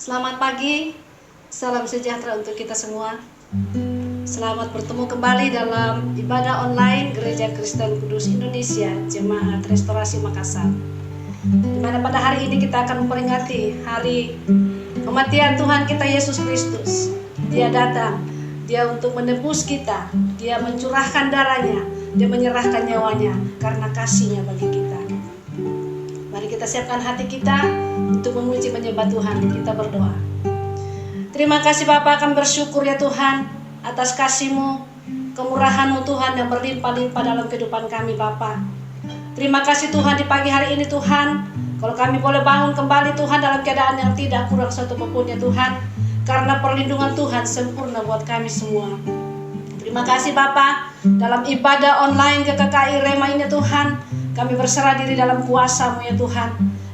Selamat pagi, salam sejahtera untuk kita semua. Selamat bertemu kembali dalam ibadah online Gereja Kristen Kudus Indonesia Jemaat Restorasi Makassar. Di mana pada hari ini kita akan memperingati hari kematian Tuhan kita Yesus Kristus. Dia datang, Dia untuk menebus kita, Dia mencurahkan darahnya, Dia menyerahkan nyawanya karena kasih-Nya bagi kita. Mari kita siapkan hati kita untuk memuji menyembah Tuhan. Kita berdoa. Terima kasih Bapa, kami bersyukur ya Tuhan atas kasih-Mu, kemurahan-Mu Tuhan yang berlimpah-limpah dalam kehidupan kami Bapa. Terima kasih Tuhan di pagi hari ini Tuhan, kalau kami boleh bangun kembali Tuhan dalam keadaan yang tidak kurang satu pun ya Tuhan, karena perlindungan Tuhan sempurna buat kami semua. Terima kasih Bapa, dalam ibadah online GKKI Rema ini Tuhan, kami berserah diri dalam kuasa-Mu ya Tuhan.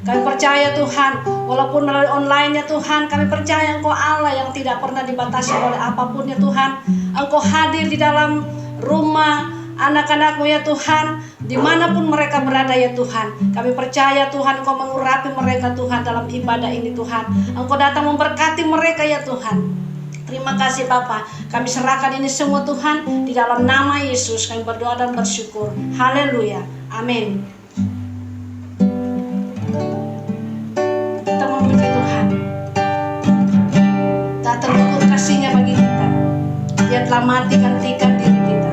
Kami percaya Tuhan, walaupun melalui online ya Tuhan, kami percaya Engkau Allah yang tidak pernah dibatasi oleh apapun ya Tuhan. Engkau hadir di dalam rumah anak-anak-Mu ya Tuhan, dimanapun mereka berada ya Tuhan. Kami percaya Tuhan Engkau mengurapi mereka Tuhan dalam ibadah ini Tuhan. Engkau datang memberkati mereka ya Tuhan. Terima kasih Bapa, kami serahkan ini semua Tuhan, di dalam nama Yesus kami berdoa dan bersyukur. Haleluya, amin. Kita memuji Tuhan, tak terukur kasih-Nya bagi kita. Dia telah mati gantikan diri kita.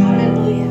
Haleluya.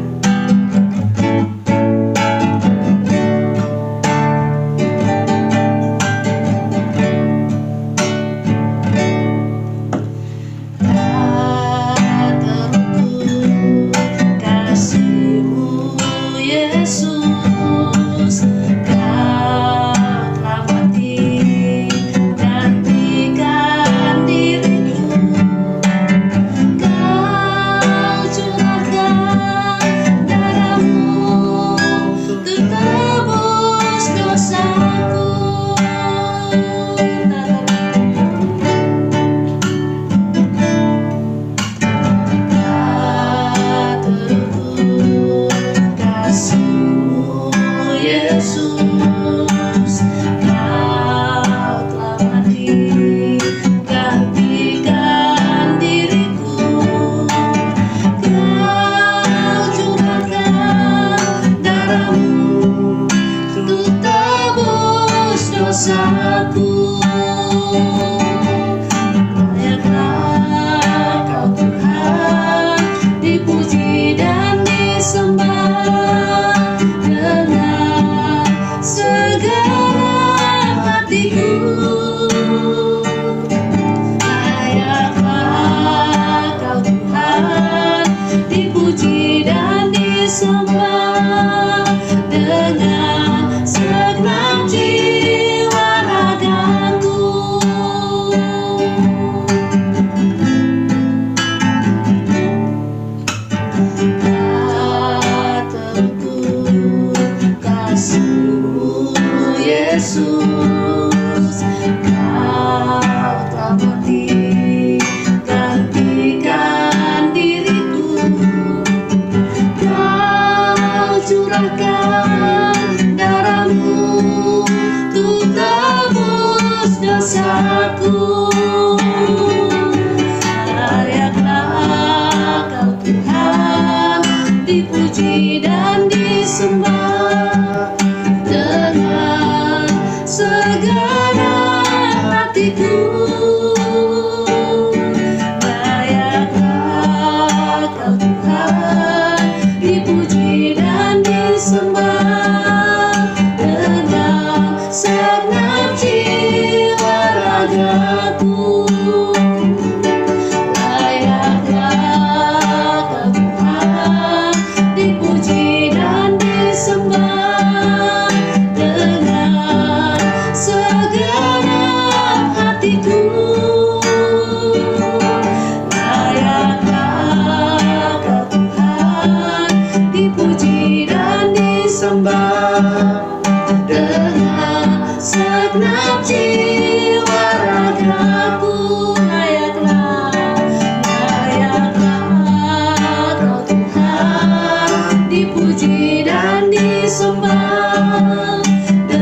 Dipuji dan disembah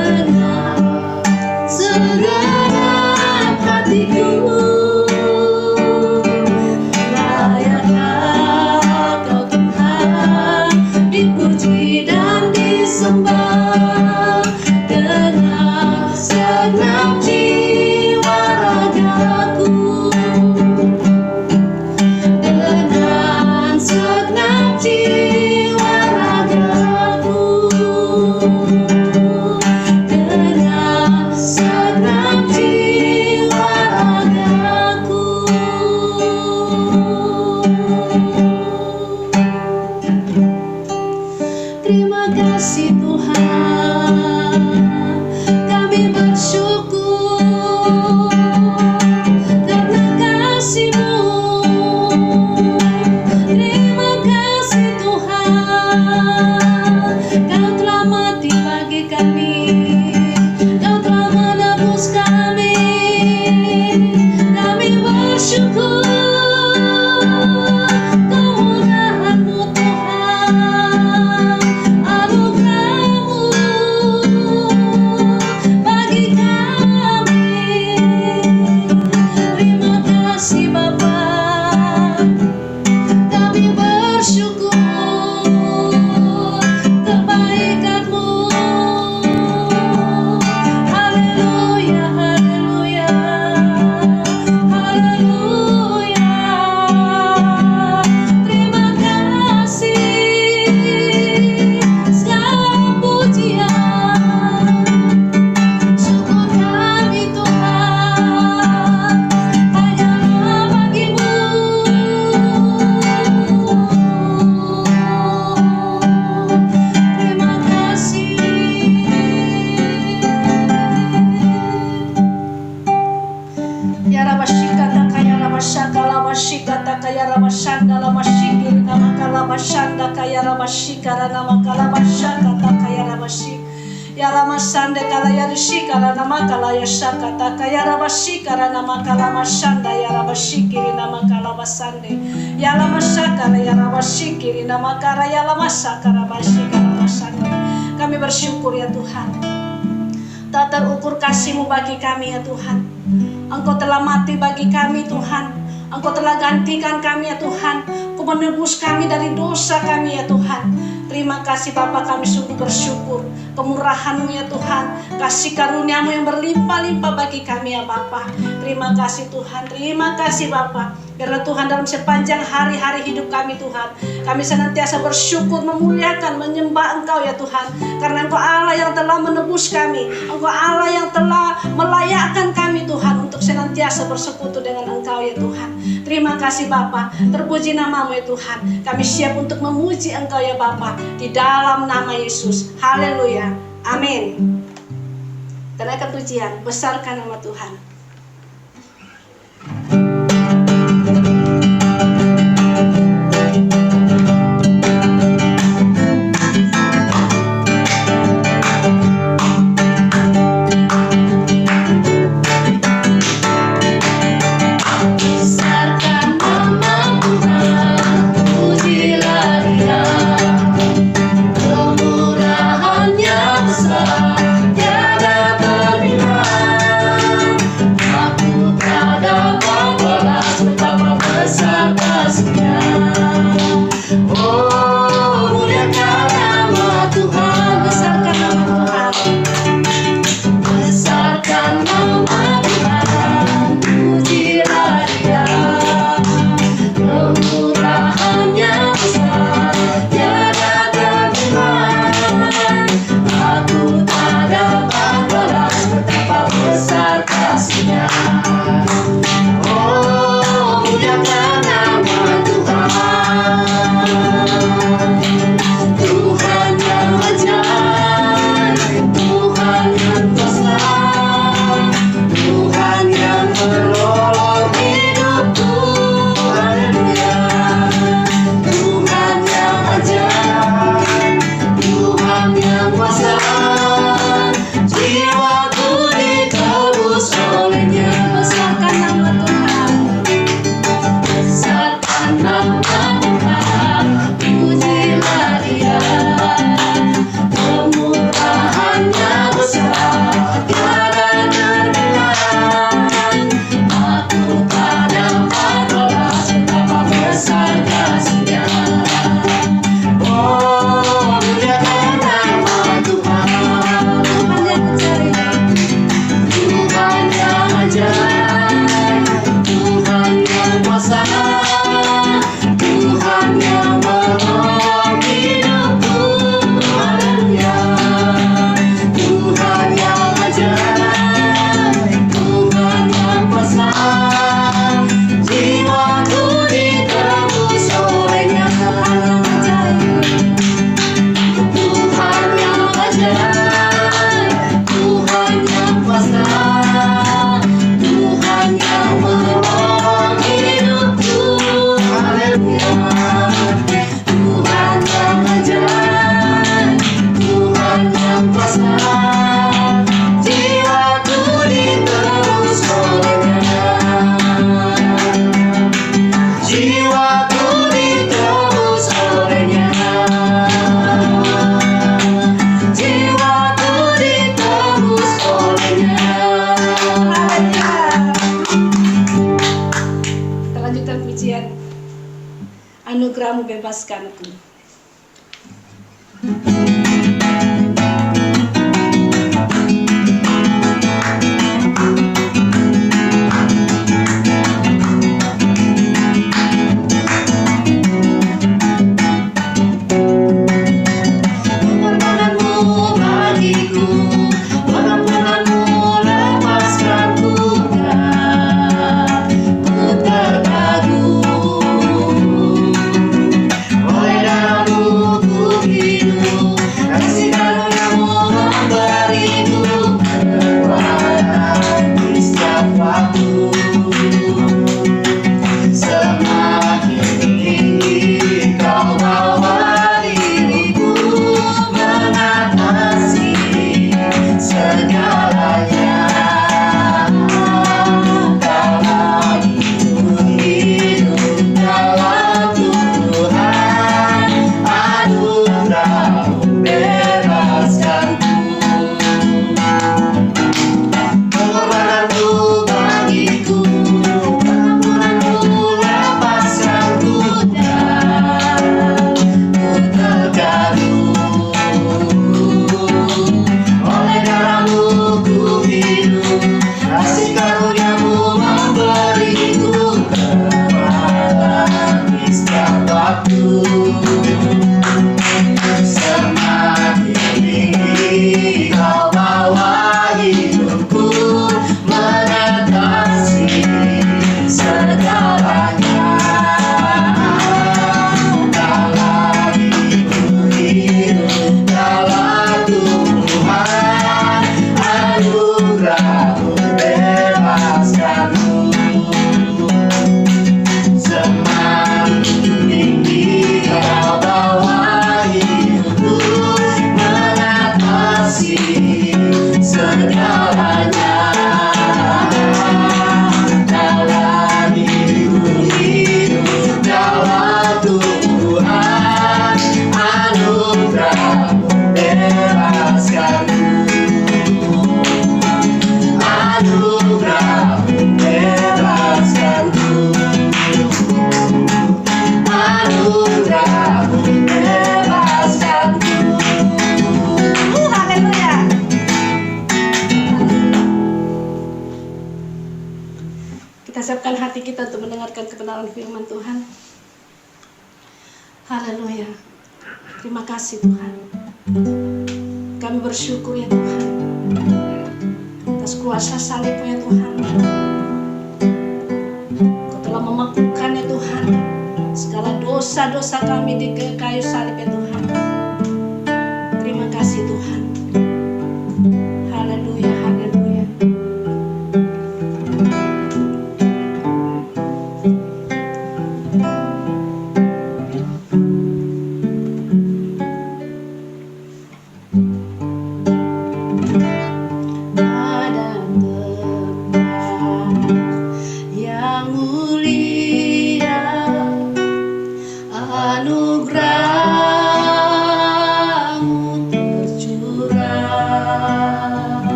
dengan segala Terima kasih Tuhan, kami bersyukur karena kasih-Mu. Terima kasih Tuhan, Kau telah mati bagi kami, Kau telah menebus kami. Kami bersyukur kemurahan-Mu Tuhan, anugerah-Mu bagi kami. Terima kasih Bapa, kami bersyukur kebaikan-Mu. Haleluya, haleluya, haleluya. Terima kasih, segala pujian, syukur kami Tuhan hanyalah bagi-Mu. Terima kasih. Ya Rabashikata kaya Rabashaka Rabashikata kaya Rabashanda Rabashikir namaka Rabashanda kaya Rabashikara namaka Rabashaka kaya Rabashik. Ya Ramasande kala ya Rishikara namaka Layashakata kaya Rabashikara namaka Ramashanda ya Rabashikiri namaka Rabasande. Ya Ramashakara ya Rabashikiri namaka Raya Ramasaka Rabashikara Rabasande. Kami bersyukur ya Tuhan, tak terukur kasih-Mu bagi kami ya Tuhan. Engkau telah mati bagi kami Tuhan, Engkau telah gantikan kami ya Tuhan, Kau menebus kami dari dosa kami ya Tuhan. Terima kasih Bapa, kami sungguh bersyukur kemurahan-Mu ya Tuhan, kasih karunia-Mu yang berlimpah-limpah bagi kami ya Bapa. Terima kasih Tuhan, terima kasih Bapa, karena Tuhan dalam sepanjang hari-hari hidup kami Tuhan, kami senantiasa bersyukur, memuliakan, menyembah Engkau ya Tuhan, karena Engkau Allah yang telah menebus kami, Engkau Allah yang telah melayakkan kami Tuhan untuk senantiasa bersekutu dengan Engkau ya Tuhan. Terima kasih Bapa, terpuji nama-Mu ya Tuhan. Kami siap untuk memuji Engkau ya Bapa, di dalam nama Yesus. Haleluya, amin. Kenaikan pujian, besarkan nama Tuhan. Kemurahan-Nya besar, tiada tandingan. menyelamatkanku. Kita siapkan hati kita untuk mendengarkan kebenaran firman Tuhan. Haleluya. Terima kasih Tuhan. Kami bersyukur ya Tuhan atas kuasa salib-Mu ya Tuhan. Kau telah memaklukkan ya Tuhan segala dosa-dosa kami di kayu salib ya Tuhan. Terima kasih Tuhan. Haleluya, haleluya.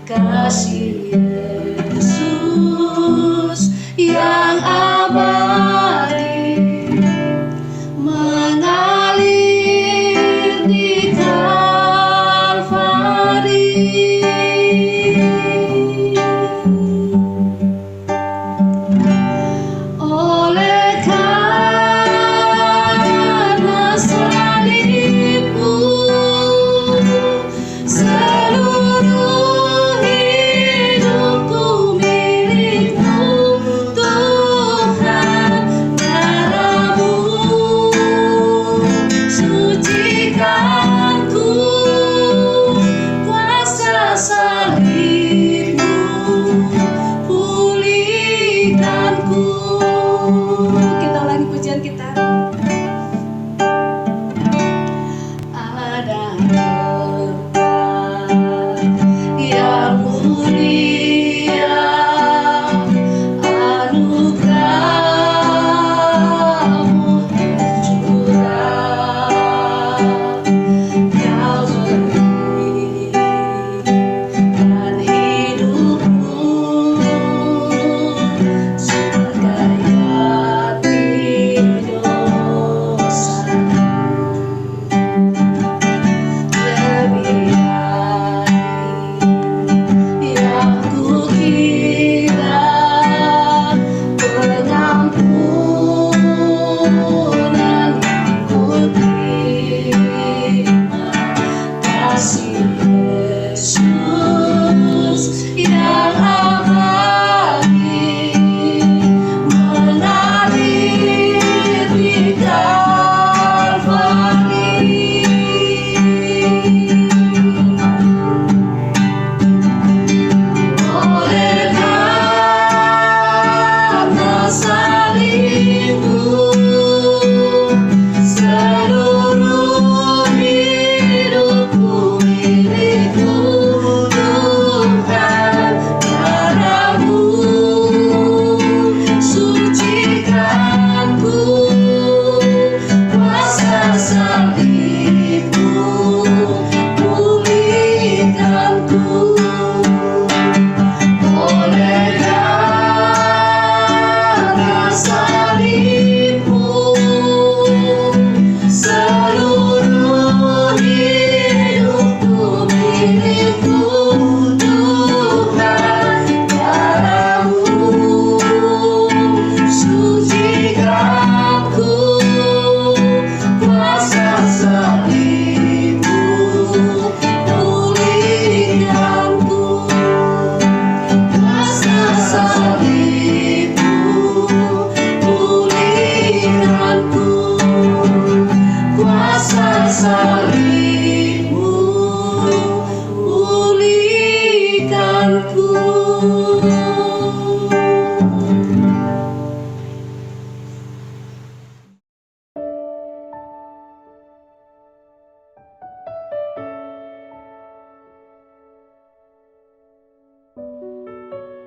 Kasih Yesus yang abadi mengalir di Kalvari. Oleh karena salib-Mu seluruh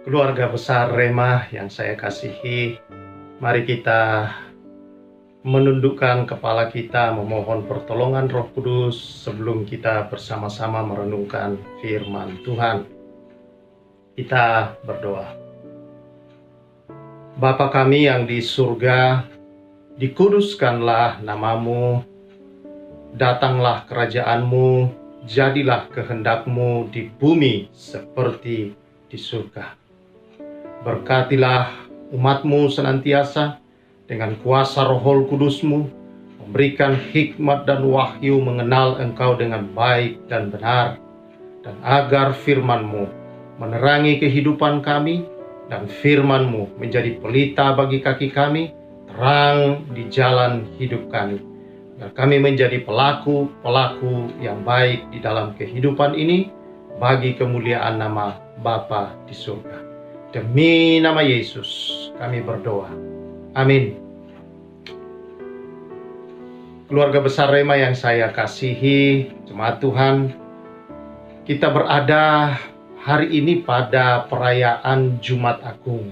Keluarga besar Rema yang saya kasihi, mari kita menundukkan kepala kita memohon pertolongan Roh Kudus sebelum kita bersama-sama merenungkan firman Tuhan. Kita berdoa. Bapa kami yang di surga, dikuduskanlah namamu, datanglah kerajaanmu, jadilah kehendakmu di bumi seperti di surga. Berkatilah umatmu senantiasa dengan kuasa Roh Kudusmu, memberikan hikmat dan wahyu mengenal Engkau dengan baik dan benar, dan agar firman-Mu menerangi kehidupan kami, dan firman-Mu menjadi pelita bagi kaki kami, terang di jalan hidup kami. Agar kami menjadi pelaku-pelaku yang baik di dalam kehidupan ini, bagi kemuliaan nama Bapa di surga. Demi nama Yesus kami berdoa. Amin. Keluarga besar Rema yang saya kasihi, jemaat Tuhan, kita berada hari ini pada perayaan Jumat Agung,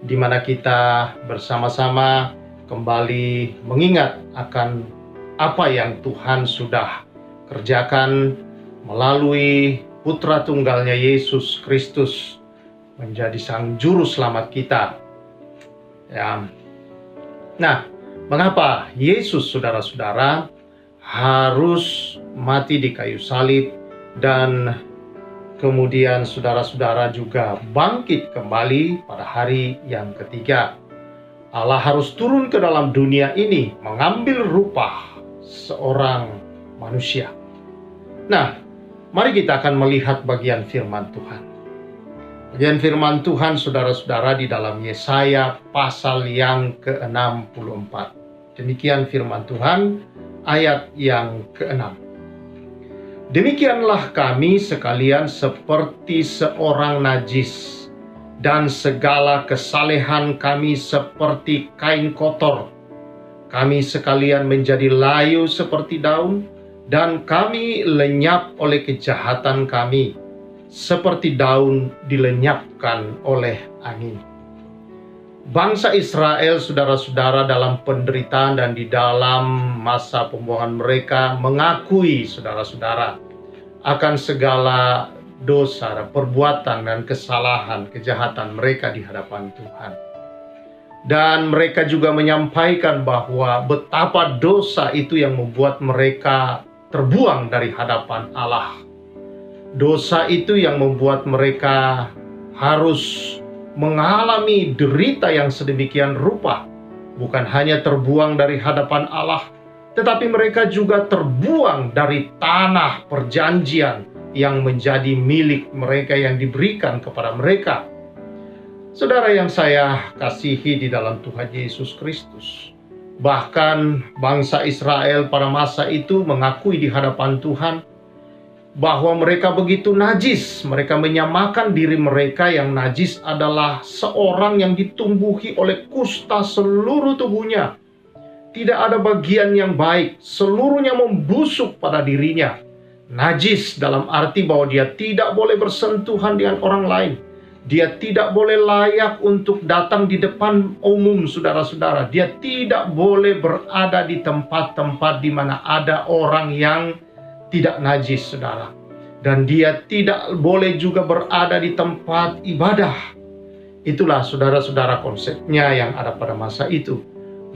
di mana kita bersama-sama kembali mengingat akan apa yang Tuhan sudah kerjakan melalui Putra Tunggalnya Yesus Kristus menjadi Sang Juru Selamat kita. Ya. Nah, mengapa Yesus, saudara-saudara, harus mati di kayu salib dan kemudian saudara-saudara juga bangkit kembali pada hari yang ketiga? Allah harus turun ke dalam dunia ini mengambil rupa seorang manusia. Nah, mari kita akan melihat bagian firman Tuhan. Bagian firman Tuhan, saudara-saudara, di dalam Yesaya pasal yang ke-64. Demikian firman Tuhan, ayat yang ke-6. Demikianlah kami sekalian seperti seorang najis, dan segala kesalehan kami seperti kain kotor. Kami sekalian menjadi layu seperti daun, dan kami lenyap oleh kejahatan kami, seperti daun dilenyapkan oleh angin. Bangsa Israel, saudara-saudara, dalam penderitaan dan di dalam masa pembuangan mereka mengakui, saudara-saudara, akan segala dosa, perbuatan dan kesalahan, kejahatan mereka di hadapan Tuhan. Dan mereka juga menyampaikan bahwa betapa dosa itu yang membuat mereka terbuang dari hadapan Allah. Dosa itu yang membuat mereka harus mengalami derita yang sedemikian rupa. Bukan hanya terbuang dari hadapan Allah, tetapi mereka juga terbuang dari tanah perjanjian yang menjadi milik mereka, yang diberikan kepada mereka. Saudara yang saya kasihi di dalam Tuhan Yesus Kristus, bahkan bangsa Israel pada masa itu mengakui di hadapan Tuhan bahwa mereka begitu najis. Mereka menyamakan diri mereka yang najis adalah seorang yang ditumbuhi oleh kusta seluruh tubuhnya. Tidak ada bagian yang baik, seluruhnya membusuk pada dirinya. Najis dalam arti bahwa dia tidak boleh bersentuhan dengan orang lain. Dia tidak boleh layak untuk datang di depan umum, saudara-saudara. Dia tidak boleh berada di tempat-tempat di mana ada orang yang tidak najis, saudara. Dan dia tidak boleh juga berada di tempat ibadah. Itulah, saudara-saudara, konsepnya yang ada pada masa itu.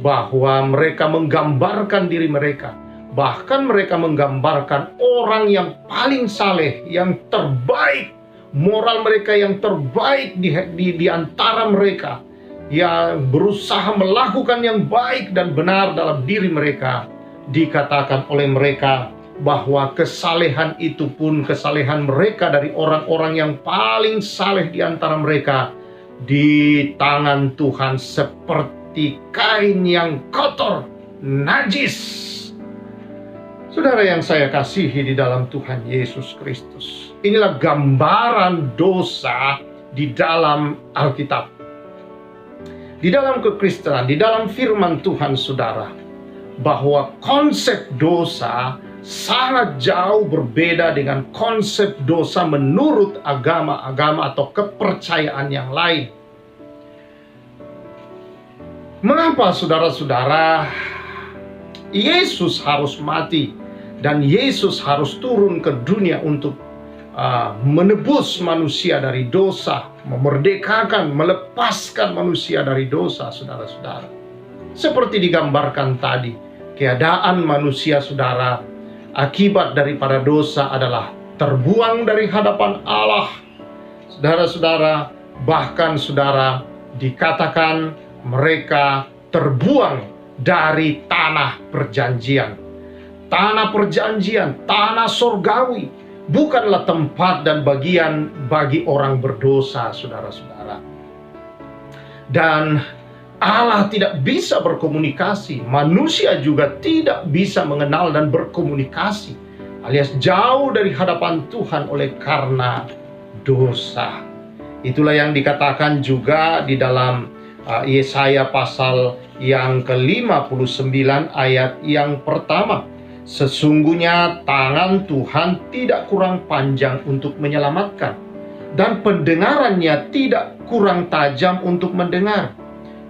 Bahwa mereka menggambarkan diri mereka. Bahkan mereka menggambarkan orang yang paling saleh, yang terbaik. Moral mereka yang terbaik di antara mereka. Yang berusaha melakukan yang baik dan benar dalam diri mereka. Dikatakan oleh mereka bahwa kesalehan itu pun kesalehan mereka dari orang-orang yang paling saleh di antara mereka di tangan Tuhan seperti kain yang kotor, najis. Saudara yang saya kasihi di dalam Tuhan Yesus Kristus, inilah gambaran dosa di dalam Alkitab. Di dalam kekristenan, di dalam firman Tuhan, saudara, bahwa konsep dosa sangat jauh berbeda dengan konsep dosa menurut agama-agama atau kepercayaan yang lain. Mengapa saudara-saudara Yesus harus mati dan Yesus harus turun ke dunia untuk menebus manusia dari dosa, memerdekakan, melepaskan manusia dari dosa, saudara-saudara? Seperti digambarkan tadi, keadaan manusia, saudara, akibat daripada dosa adalah terbuang dari hadapan Allah. Saudara-saudara, bahkan saudara dikatakan mereka terbuang dari tanah perjanjian. Tanah perjanjian, tanah surgawi, bukanlah tempat dan bagian bagi orang berdosa, saudara-saudara. Dan Allah tidak bisa berkomunikasi, manusia juga tidak bisa mengenal dan berkomunikasi, alias jauh dari hadapan Tuhan oleh karena dosa. Itulah yang dikatakan juga di dalam Yesaya pasal yang ke-59 ayat yang pertama. Sesungguhnya tangan Tuhan tidak kurang panjang untuk menyelamatkan, dan pendengarannya tidak kurang tajam untuk mendengar.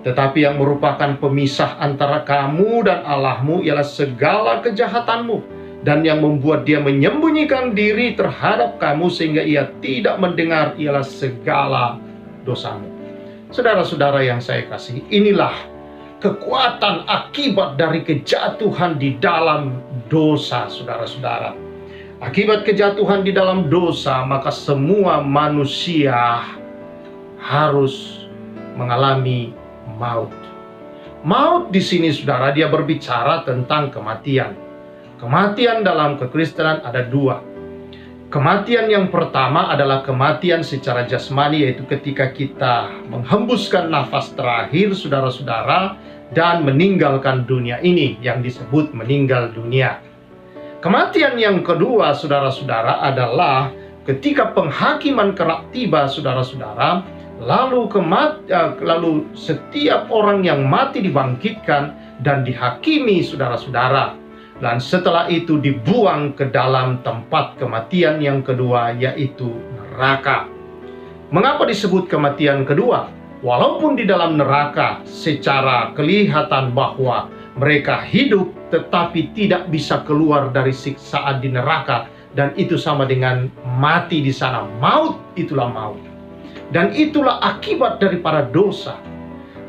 Tetapi yang merupakan pemisah antara kamu dan Allahmu ialah segala kejahatanmu, dan yang membuat dia menyembunyikan diri terhadap kamu sehingga ia tidak mendengar ialah segala dosamu. Saudara-saudara yang saya kasihi, inilah kekuatan akibat dari kejatuhan di dalam dosa, saudara-saudara. Akibat kejatuhan di dalam dosa, maka semua manusia harus mengalami maut. Maut di sini, saudara, dia berbicara tentang kematian. Kematian dalam kekristenan ada dua. Kematian yang pertama adalah kematian secara jasmani, yaitu ketika kita menghembuskan nafas terakhir, saudara-saudara, dan meninggalkan dunia ini, yang disebut meninggal dunia. Kematian yang kedua, saudara-saudara, adalah ketika penghakiman kelak tiba, saudara-saudara, lalu setiap orang yang mati dibangkitkan dan dihakimi, saudara-saudara. Dan setelah itu dibuang ke dalam tempat kematian yang kedua, yaitu neraka. Mengapa disebut kematian kedua? Walaupun di dalam neraka secara kelihatan bahwa mereka hidup, tetapi tidak bisa keluar dari siksaan di neraka, dan itu sama dengan mati di sana. Maut, itulah maut. Dan itulah akibat daripada dosa.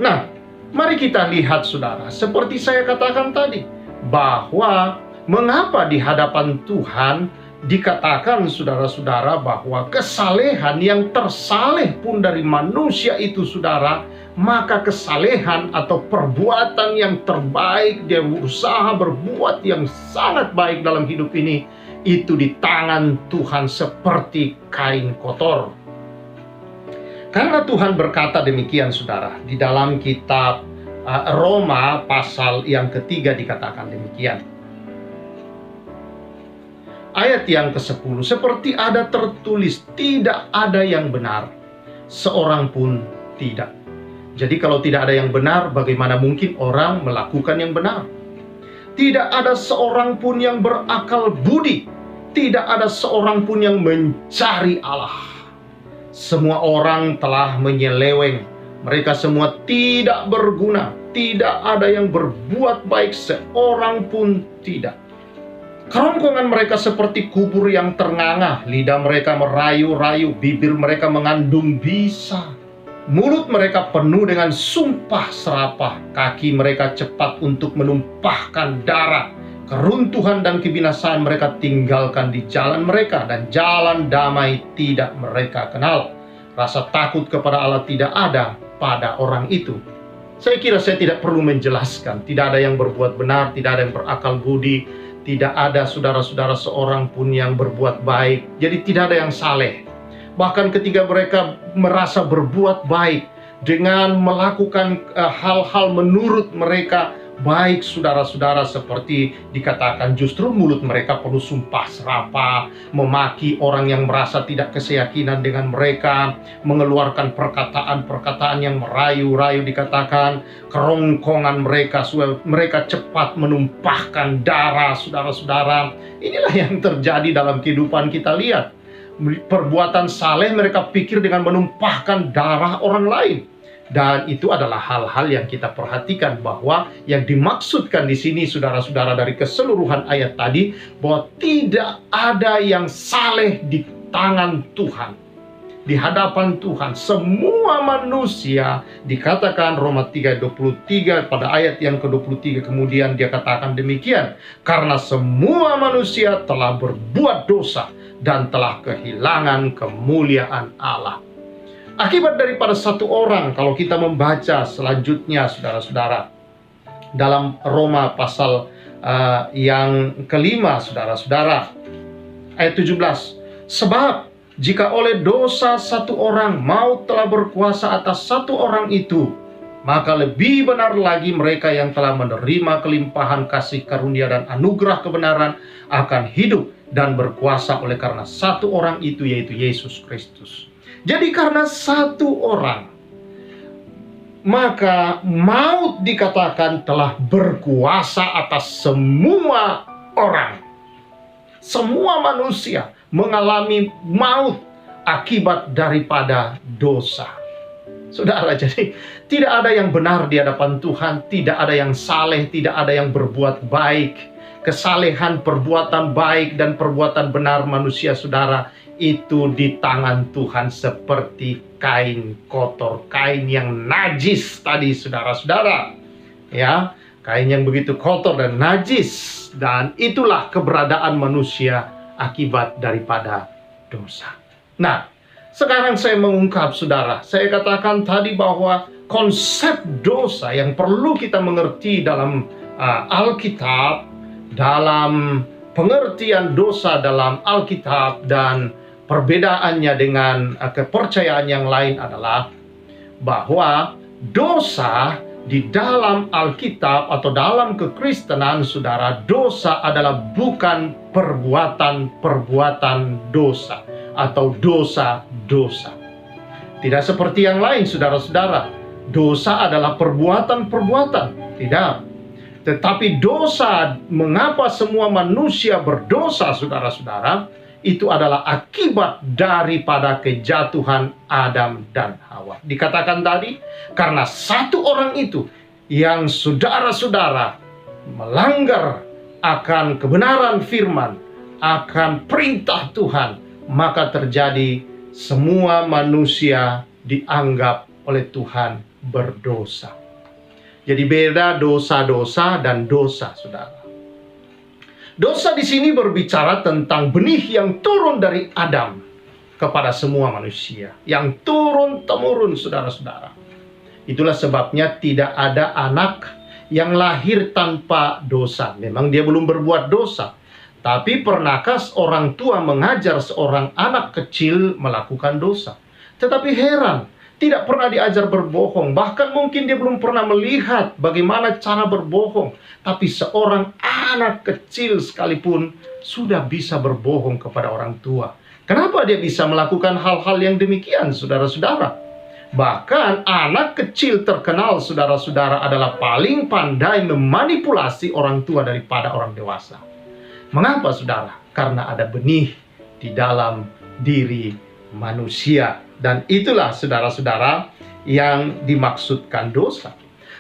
Nah, mari kita lihat, saudara, seperti saya katakan tadi, bahwa mengapa di hadapan Tuhan dikatakan, saudara-saudara, bahwa kesalehan yang tersaleh pun dari manusia itu, saudara, maka kesalehan atau perbuatan yang terbaik, dia berusaha berbuat yang sangat baik dalam hidup ini, itu di tangan Tuhan seperti kain kotor. Karena Tuhan berkata demikian, saudara, di dalam kitab Roma pasal yang ketiga dikatakan demikian. Ayat yang ke-10, seperti ada tertulis, tidak ada yang benar, seorang pun tidak. Jadi kalau tidak ada yang benar, bagaimana mungkin orang melakukan yang benar? Tidak ada seorang pun yang berakal budi, tidak ada seorang pun yang mencari Allah. Semua orang telah menyeleweng, mereka semua tidak berguna, tidak ada yang berbuat baik, seorang pun tidak. Kerongkongan mereka seperti kubur yang ternganga, lidah mereka merayu-rayu, bibir mereka mengandung bisa. Mulut mereka penuh dengan sumpah serapah, kaki mereka cepat untuk menumpahkan darah. Keruntuhan dan kebinasaan mereka tinggalkan di jalan mereka, dan jalan damai tidak mereka kenal. Rasa takut kepada Allah tidak ada pada orang itu. Saya kira saya tidak perlu menjelaskan, tidak ada yang berbuat benar, tidak ada yang berakal budi, tidak ada, saudara-saudara, seorang pun yang berbuat baik. Jadi tidak ada yang saleh. Bahkan ketika mereka merasa berbuat baik dengan melakukan hal-hal menurut mereka baik saudara-saudara, seperti dikatakan justru mulut mereka penuh sumpah serapah, memaki orang yang merasa tidak keseyakinan dengan mereka, mengeluarkan perkataan-perkataan yang merayu-rayu, dikatakan kerongkongan mereka, mereka cepat menumpahkan darah. Saudara-saudara, inilah yang terjadi dalam kehidupan kita. Lihat, perbuatan saleh mereka pikir dengan menumpahkan darah orang lain. Dan itu adalah hal-hal yang kita perhatikan, bahwa yang dimaksudkan di sini saudara-saudara dari keseluruhan ayat tadi, bahwa tidak ada yang saleh di tangan Tuhan, di hadapan Tuhan. Semua manusia, dikatakan Roma 3:23 pada ayat yang ke-23, kemudian dia katakan demikian, karena semua manusia telah berbuat dosa dan telah kehilangan kemuliaan Allah. Akibat daripada satu orang, kalau kita membaca selanjutnya saudara-saudara, dalam Roma pasal yang kelima, saudara-saudara, ayat 17, sebab jika oleh dosa satu orang maut telah berkuasa atas satu orang itu, maka lebih benar lagi mereka yang telah menerima kelimpahan kasih karunia dan anugerah kebenaran akan hidup dan berkuasa oleh karena satu orang itu, yaitu Yesus Kristus. Jadi karena satu orang, maka maut dikatakan telah berkuasa atas semua orang. Semua manusia mengalami maut akibat daripada dosa. Saudara, jadi tidak ada yang benar di hadapan Tuhan, tidak ada yang saleh, tidak ada yang berbuat baik. Kesalehan, perbuatan baik dan perbuatan benar manusia, saudara, itu di tangan Tuhan seperti kain kotor, kain yang najis tadi, saudara-saudara. Ya, kain yang begitu kotor dan najis, dan itulah keberadaan manusia akibat daripada dosa. Nah, sekarang saya mengungkap, saudara, saya katakan tadi bahwa konsep dosa yang perlu kita mengerti dalam Alkitab, dalam pengertian dosa dalam Alkitab dan perbedaannya dengan kepercayaan yang lain adalah bahwa dosa di dalam Alkitab atau dalam kekristenan, saudara, dosa adalah bukan perbuatan-perbuatan dosa atau dosa-dosa. Tidak seperti yang lain, saudara-saudara. Dosa adalah perbuatan-perbuatan. Tidak. Tetapi dosa, mengapa semua manusia berdosa, saudara-saudara? Itu adalah akibat daripada kejatuhan Adam dan Hawa. Dikatakan tadi, karena satu orang itu yang saudara-saudara melanggar akan kebenaran firman, akan perintah Tuhan, maka terjadi semua manusia dianggap oleh Tuhan berdosa. Jadi beda dosa-dosa dan dosa, saudara. Dosa di sini berbicara tentang benih yang turun dari Adam kepada semua manusia, yang turun-temurun, saudara-saudara. Itulah sebabnya tidak ada anak yang lahir tanpa dosa. Memang dia belum berbuat dosa, tapi pernahkah orang tua mengajar seorang anak kecil melakukan dosa? Tetapi heran, tidak pernah diajar berbohong. Bahkan mungkin dia belum pernah melihat bagaimana cara berbohong. Tapi seorang anak kecil sekalipun sudah bisa berbohong kepada orang tua. Kenapa dia bisa melakukan hal-hal yang demikian, saudara-saudara? Bahkan anak kecil terkenal, saudara-saudara, adalah paling pandai memanipulasi orang tua daripada orang dewasa. Mengapa, saudara? Karena ada benih di dalam diri manusia. Dan itulah, saudara-saudara, yang dimaksudkan dosa.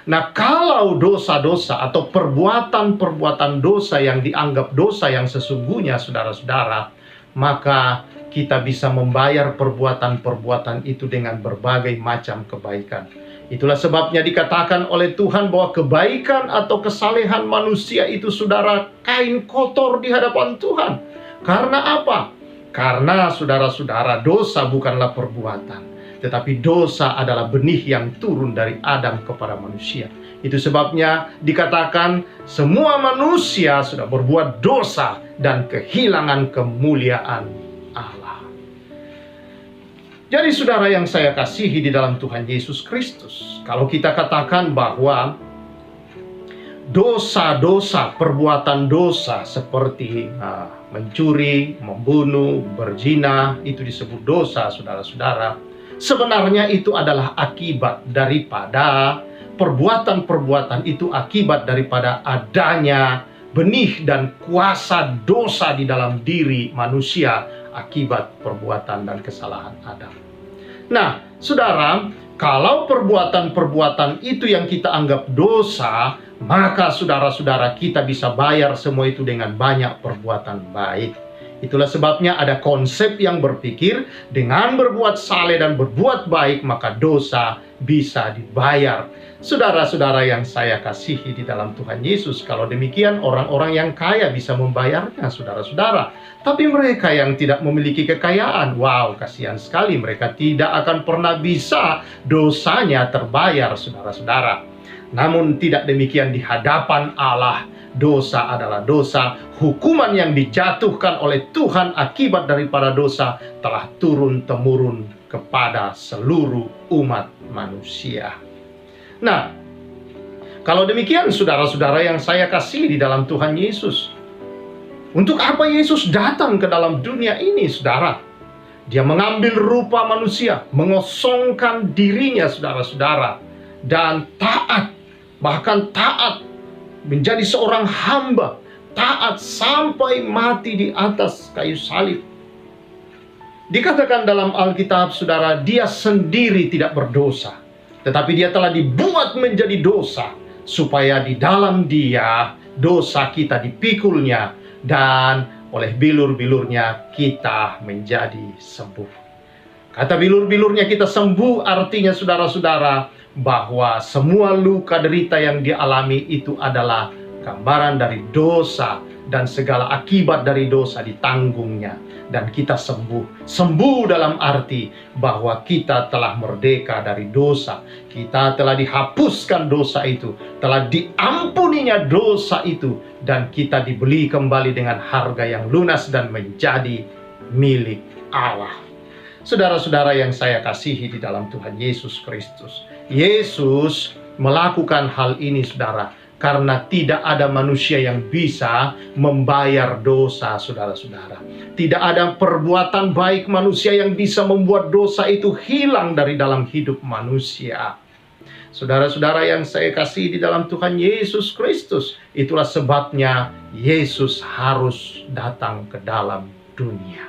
Nah, kalau dosa-dosa atau perbuatan-perbuatan dosa yang dianggap dosa yang sesungguhnya, saudara-saudara, maka kita bisa membayar perbuatan-perbuatan itu dengan berbagai macam kebaikan. Itulah sebabnya dikatakan oleh Tuhan bahwa kebaikan atau kesalehan manusia itu, saudara, kain kotor di hadapan Tuhan. Karena apa? Karena, saudara-saudara, dosa bukanlah perbuatan, tetapi dosa adalah benih yang turun dari Adam kepada manusia. Itu sebabnya dikatakan semua manusia sudah berbuat dosa dan kehilangan kemuliaan Allah. Jadi, saudara yang saya kasihi di dalam Tuhan Yesus Kristus, kalau kita katakan bahwa dosa-dosa, perbuatan dosa seperti mencuri, membunuh, berzina, itu disebut dosa, saudara-saudara. Sebenarnya itu adalah akibat daripada perbuatan-perbuatan itu, akibat daripada adanya benih dan kuasa dosa di dalam diri manusia akibat perbuatan dan kesalahan Adam. Nah, saudara, kalau perbuatan-perbuatan itu yang kita anggap dosa, maka saudara-saudara kita bisa bayar semua itu dengan banyak perbuatan baik. Itulah sebabnya ada konsep yang berpikir dengan berbuat saleh dan berbuat baik maka dosa bisa dibayar. Saudara-saudara yang saya kasihi di dalam Tuhan Yesus, kalau demikian orang-orang yang kaya bisa membayarnya, saudara-saudara. Tapi mereka yang tidak memiliki kekayaan, wow, kasihan sekali, mereka tidak akan pernah bisa dosanya terbayar, saudara-saudara. Namun tidak demikian di hadapan Allah. Dosa adalah dosa. Hukuman yang dijatuhkan oleh Tuhan akibat daripada dosa telah turun-temurun kepada seluruh umat manusia. Nah, kalau demikian saudara-saudara yang saya kasih di dalam Tuhan Yesus, untuk apa Yesus datang ke dalam dunia ini, saudara? Dia mengambil rupa manusia, mengosongkan dirinya, saudara-saudara, dan taat, bahkan taat menjadi seorang hamba, taat sampai mati di atas kayu salib. Dikatakan dalam Alkitab, saudara, dia sendiri tidak berdosa, tetapi dia telah dibuat menjadi dosa, supaya di dalam dia dosa kita dipikulnya, dan oleh bilur-bilurnya kita menjadi sembuh. Kata bilur-bilurnya kita sembuh artinya, saudara-saudara, bahwa semua luka derita yang dialami itu adalah gambaran dari dosa, dan segala akibat dari dosa ditanggungnya, dan kita sembuh. Sembuh dalam arti bahwa kita telah merdeka dari dosa, kita telah dihapuskan dosa itu, telah diampuninya dosa itu, dan kita dibeli kembali dengan harga yang lunas dan menjadi milik Allah. Saudara-saudara yang saya kasihi di dalam Tuhan Yesus Kristus, Yesus melakukan hal ini, saudara, karena tidak ada manusia yang bisa membayar dosa, saudara-saudara. Tidak ada perbuatan baik manusia yang bisa membuat dosa itu hilang dari dalam hidup manusia. Saudara-saudara yang saya kasih di dalam Tuhan Yesus Kristus, itulah sebabnya Yesus harus datang ke dalam dunia.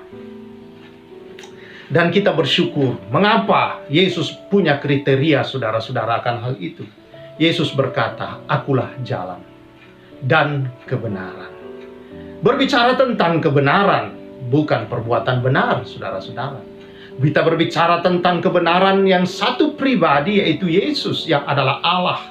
Dan kita bersyukur. Mengapa Yesus punya kriteria, saudara-saudara, akan hal itu? Yesus berkata, akulah jalan dan kebenaran. Berbicara tentang kebenaran, bukan perbuatan benar, saudara-saudara. Kita berbicara tentang kebenaran yang satu pribadi, yaitu Yesus yang adalah Allah,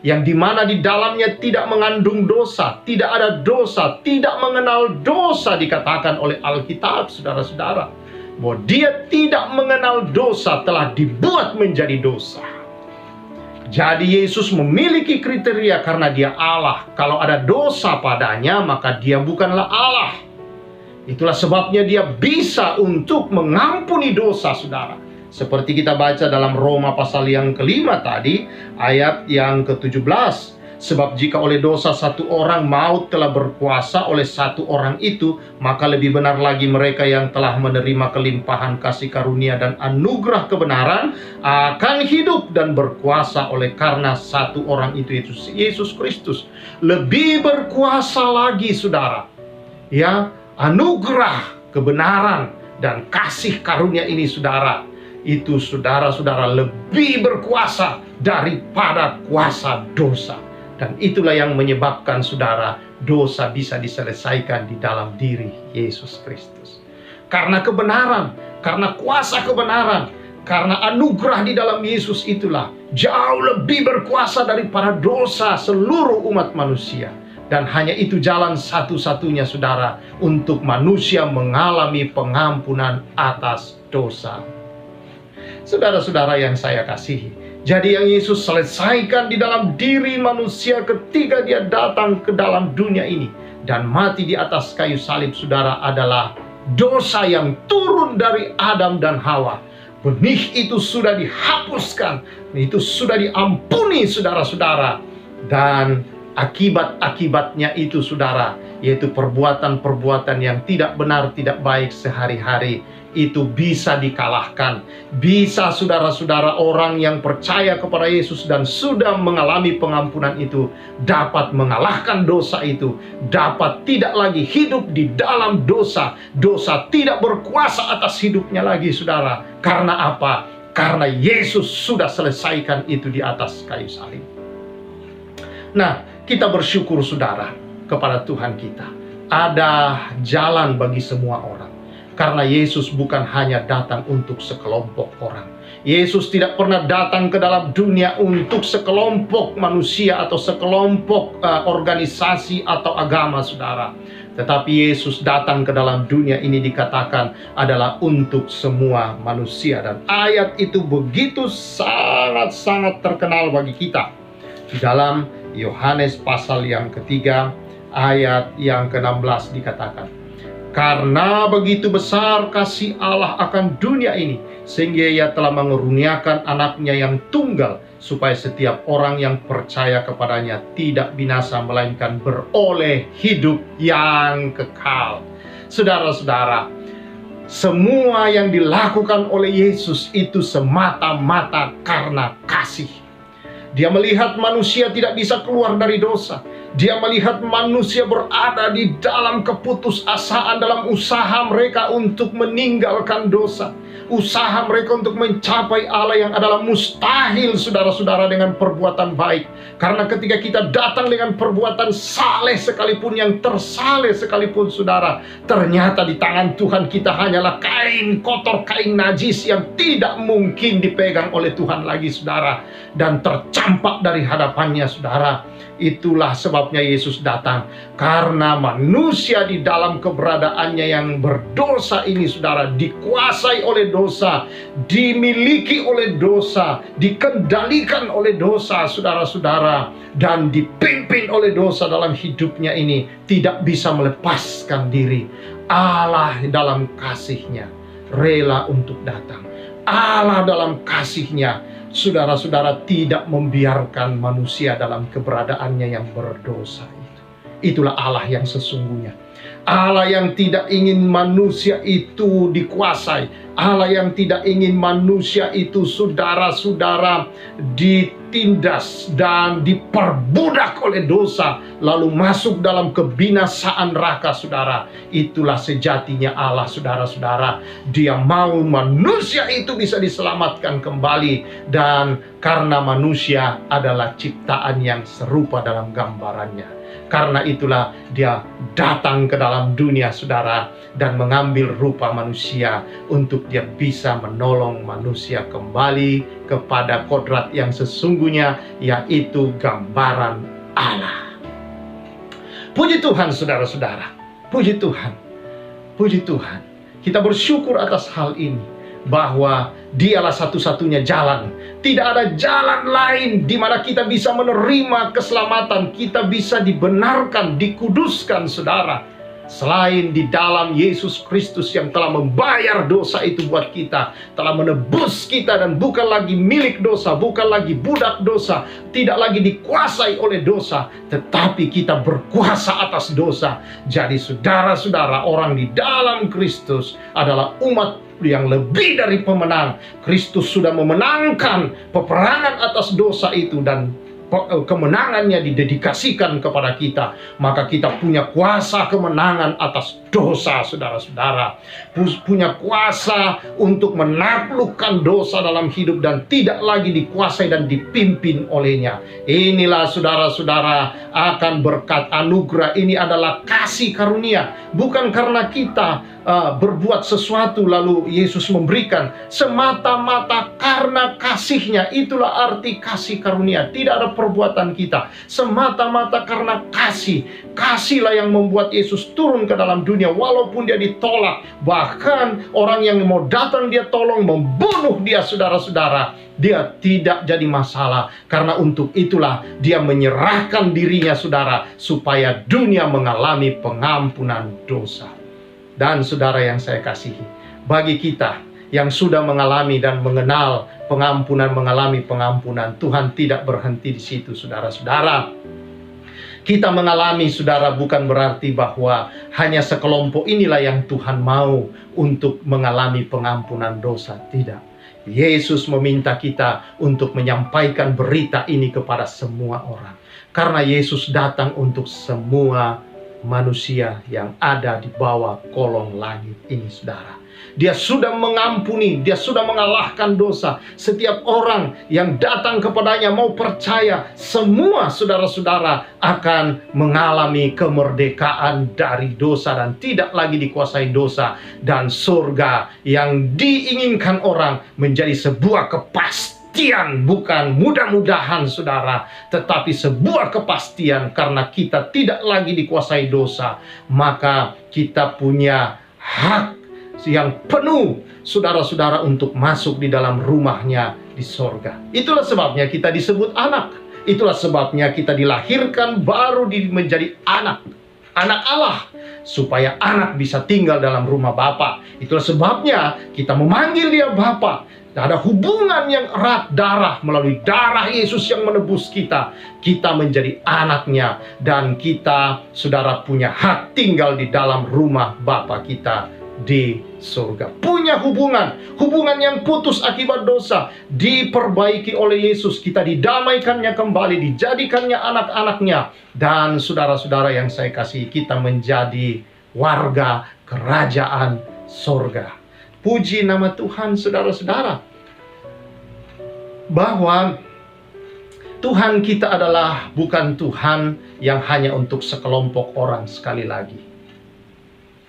yang dimana di dalamnya tidak mengandung dosa, tidak ada dosa, tidak mengenal dosa, dikatakan oleh Alkitab, saudara-saudara. Bahwa dia tidak mengenal dosa, telah dibuat menjadi dosa. Jadi Yesus memiliki kriteria karena dia Allah. Kalau ada dosa padanya, maka dia bukanlah Allah. Itulah sebabnya dia bisa untuk mengampuni dosa, saudara. Seperti kita baca dalam Roma pasal yang kelima tadi, ayat yang ke-17. Sebab jika oleh dosa satu orang maut telah berkuasa oleh satu orang itu, maka lebih benar lagi mereka yang telah menerima kelimpahan kasih karunia dan anugerah kebenaran akan hidup dan berkuasa oleh karena satu orang itu, Yesus Kristus. Lebih berkuasa lagi, saudara. Ya, anugerah kebenaran dan kasih karunia ini, saudara, itu saudara-saudara lebih berkuasa daripada kuasa dosa. Dan itulah yang menyebabkan, saudara, dosa bisa diselesaikan di dalam diri Yesus Kristus. Karena kebenaran, karena kuasa kebenaran, karena anugerah di dalam Yesus itulah jauh lebih berkuasa daripada dosa seluruh umat manusia. Dan hanya itu jalan satu-satunya, saudara, untuk manusia mengalami pengampunan atas dosa. Saudara-saudara yang saya kasihi, jadi yang Yesus selesaikan di dalam diri manusia ketika dia datang ke dalam dunia ini dan mati di atas kayu salib, saudara, adalah dosa yang turun dari Adam dan Hawa. Benih itu sudah dihapuskan, itu sudah diampuni, saudara-saudara. Dan akibat-akibatnya itu saudara, yaitu perbuatan-perbuatan yang tidak benar, tidak baik sehari-hari, itu bisa dikalahkan. Bisa saudara-saudara, orang yang percaya kepada Yesus dan sudah mengalami pengampunan itu dapat mengalahkan dosa itu, dapat tidak lagi hidup di dalam dosa. Dosa tidak berkuasa atas hidupnya lagi saudara. Karena apa? Karena Yesus sudah selesaikan itu di atas kayu salib. Nah, kita bersyukur saudara kepada Tuhan kita. Ada jalan bagi semua orang. Karena Yesus bukan hanya datang untuk sekelompok orang. Yesus tidak pernah datang ke dalam dunia untuk sekelompok manusia atau sekelompok organisasi atau agama saudara. Tetapi Yesus datang ke dalam dunia ini dikatakan adalah untuk semua manusia. Dan ayat itu begitu sangat-sangat terkenal bagi kita. Di dalam Yohanes pasal yang ketiga ayat yang ke-16 dikatakan, karena begitu besar kasih Allah akan dunia ini, sehingga Ia telah mengaruniakan anaknya yang tunggal, supaya setiap orang yang percaya kepadanya tidak binasa, melainkan beroleh hidup yang kekal. Saudara-saudara, semua yang dilakukan oleh Yesus itu semata-mata karena kasih. Dia melihat manusia tidak bisa keluar dari dosa. Dia melihat manusia berada di dalam keputusasaan dalam usaha mereka untuk meninggalkan dosa. Usaha mereka untuk mencapai Allah yang adalah mustahil saudara-saudara dengan perbuatan baik. Karena ketika kita datang dengan perbuatan saleh sekalipun, yang tersaleh sekalipun saudara, ternyata di tangan Tuhan kita hanyalah kain kotor, kain najis yang tidak mungkin dipegang oleh Tuhan lagi saudara, dan tercampak dari hadapannya saudara. Itulah sebabnya Yesus datang, karena manusia di dalam keberadaannya yang berdosa ini saudara, dikuasai oleh dosa, dimiliki oleh dosa, dikendalikan oleh dosa saudara-saudara, dan dipimpin oleh dosa dalam hidupnya ini, tidak bisa melepaskan diri. Allah dalam kasih-Nya rela untuk datang. Allah dalam kasih-Nya, saudara-saudara, tidak membiarkan manusia dalam keberadaannya yang berdosa itu. Itulah Allah yang sesungguhnya. Allah yang tidak ingin manusia itu dikuasai. Allah yang tidak ingin manusia itu saudara-saudara ditindas dan diperbudak oleh dosa, lalu masuk dalam kebinasaan neraka saudara. Itulah sejatinya Allah saudara-saudara. Dia mau manusia itu bisa diselamatkan kembali, dan karena manusia adalah ciptaan yang serupa dalam gambarannya. Karena itulah Dia datang ke dalam dunia saudara dan mengambil rupa manusia untuk Dia bisa menolong manusia kembali kepada kodrat yang sesungguhnya, yaitu gambaran Allah. Puji Tuhan saudara-saudara, puji Tuhan, puji Tuhan. Kita bersyukur atas hal ini, bahwa Dialah satu-satunya jalan. Tidak ada jalan lain di mana kita bisa menerima keselamatan, kita bisa dibenarkan, dikuduskan saudara, selain di dalam Yesus Kristus yang telah membayar dosa itu buat kita, telah menebus kita dan bukan lagi milik dosa, bukan lagi budak dosa, tidak lagi dikuasai oleh dosa, tetapi kita berkuasa atas dosa. Jadi saudara-saudara, orang di dalam Kristus adalah umat yang lebih dari pemenang. Kristus sudah memenangkan peperangan atas dosa itu, dan kemenangannya didedikasikan kepada kita. Maka kita punya kuasa kemenangan atas dosa saudara-saudara, punya kuasa untuk menaklukkan dosa dalam hidup dan tidak lagi dikuasai dan dipimpin olehnya. Inilah saudara-saudara akan berkat anugerah ini adalah kasih karunia, bukan karena kita berbuat sesuatu lalu Yesus memberikan, semata-mata karena kasih-Nya. Itulah arti kasih karunia. Tidak ada perbuatan kita, semata-mata karena kasih. Kasihlah yang membuat Yesus turun ke dalam dunia walaupun Dia ditolak. Bahkan orang yang mau datang Dia tolong, membunuh Dia saudara-saudara, Dia tidak jadi masalah. Karena untuk itulah Dia menyerahkan dirinya saudara, supaya dunia mengalami pengampunan dosa. Dan saudara yang saya kasihi, bagi kita yang sudah mengalami dan mengenal pengampunan, mengalami pengampunan, Tuhan tidak berhenti di situ saudara-saudara. Kita mengalami, saudara, bukan berarti bahwa hanya sekelompok inilah yang Tuhan mau untuk mengalami pengampunan dosa. Tidak. Yesus meminta kita untuk menyampaikan berita ini kepada semua orang. Karena Yesus datang untuk semua manusia yang ada di bawah kolong langit ini, saudara. Dia sudah mengampuni, dia sudah mengalahkan dosa. Setiap orang yang datang kepadanya mau percaya, semua saudara-saudara akan mengalami kemerdekaan dari dosa dan tidak lagi dikuasai dosa. Dan surga yang diinginkan orang menjadi sebuah kepastian, bukan mudah-mudahan, saudara, tetapi sebuah kepastian. Karena kita tidak lagi dikuasai dosa, maka kita punya hak yang penuh, saudara-saudara, untuk masuk di dalam rumahnya di sorga. Itulah sebabnya kita disebut anak. Itulah sebabnya kita dilahirkan baru menjadi anak Allah, supaya anak bisa tinggal dalam rumah Bapa. Itulah sebabnya kita memanggil dia Bapa. Ada hubungan yang erat darah, melalui darah Yesus yang menebus kita. Kita menjadi anaknya, dan kita, saudara, punya hak tinggal di dalam rumah Bapa kita di surga. Punya hubungan yang putus akibat dosa diperbaiki oleh Yesus. Kita didamaikannya kembali, dijadikannya anak-anaknya. Dan saudara-saudara yang saya kasihi, kita menjadi warga kerajaan surga. Puji nama Tuhan, saudara-saudara, bahwa Tuhan kita adalah bukan Tuhan yang hanya untuk sekelompok orang. Sekali lagi,